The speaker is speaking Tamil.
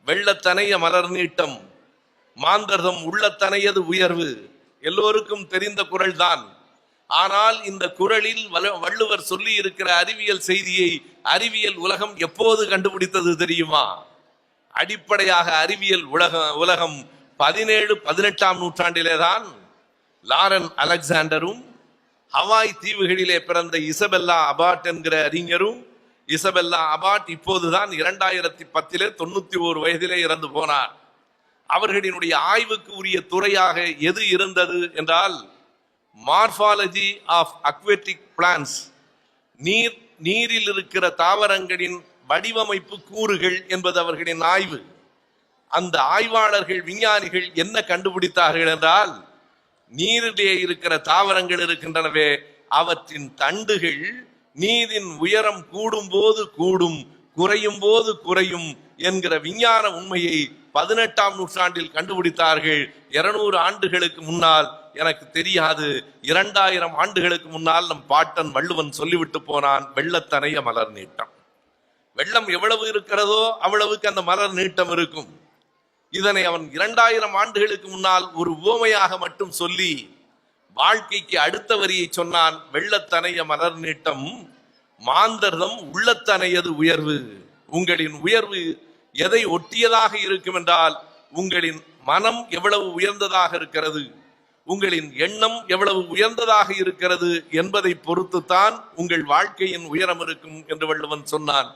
வெள்ளத்தனைய மலர் நீட்டம், மாந்தர்தம் உள்ளத்தனையது உயர்வு எல்லோருக்கும் தெரிந்த குறள் தான். ஆனால் இந்த குறளில் வள்ளுவர் சொல்லி இருக்கிற அறிவியல் செய்தியை அறிவியல் உலகம் எப்போது கண்டுபிடித்தது தெரியுமா? அடிப்படையாக அறிவியல் உலகம் 17-18ஆம் நூற்றாண்டிலேதான் லாரன் அலெக்சாண்டரும் ஹவாய் தீவுகளிலே பிறந்த இசபெல்லா அபாட் என்கிற அறிஞரும், இசபெல்லா அபாட் இப்போதுதான் 2010 91 வயதிலே இறந்து போனார். அவர்களினுடைய ஆய்வுக்கு உரிய துறையாக எது இருந்தது என்றால் மார்பாலஜி ஆஃப் அக்வாட்டிக் பிளான்ஸ், நீரில் இருக்கிற தாவரங்களின் வடிவமைப்பு கூறுகள் என்பது அவர்களின் ஆய்வு. அந்த ஆய்வாளர்கள் விஞ்ஞானிகள் என்ன கண்டுபிடித்தார்கள் என்றால், நீரிலே இருக்கிற தாவரங்கள் இருக்கின்றனவே, அவற்றின் தண்டுகள் நீரின் உயரம் கூடும் போது கூடும், குறையும் போது குறையும் என்கிற விஞ்ஞான உண்மையை 18ஆம் நூற்றாண்டில் கண்டுபிடித்தார்கள். 200 ஆண்டுகளுக்கு முன்னால் எனக்கு தெரியாது, 2000 ஆண்டுகளுக்கு முன்னால் நம் பாட்டன் வள்ளுவன் சொல்லிவிட்டு போனான், வெள்ளத்தனைய மலர் நீட்டம். வெள்ளம் எவ்வளவு இருக்கிறதோ அவ்வளவுக்கு அந்த மலர் நீட்டம் இருக்கும். இதனை அவன் 2000 ஆண்டுகளுக்கு முன்னால் ஒரு உவமையாக மட்டும் சொல்லி வாழ்க்கைக்கு அடுத்த வரியை சொன்னான், வெள்ளத்தனைய மலர் நீட்டம், மாந்தர்தம் உள்ளத்தனையது உயர்வு. உங்களின் உயர்வு எதை ஒட்டியதாக இருக்கும் என்றால், உங்களின் மனம் எவ்வளவு உயர்ந்ததாக இருக்கிறது, உங்களின் எண்ணம் எவ்வளவு உயர்ந்ததாக இருக்கிறது என்பதை பொறுத்துத்தான் உங்கள் வாழ்க்கையின் உயரம் இருக்கும் என்று வள்ளுவன் சொன்னான்.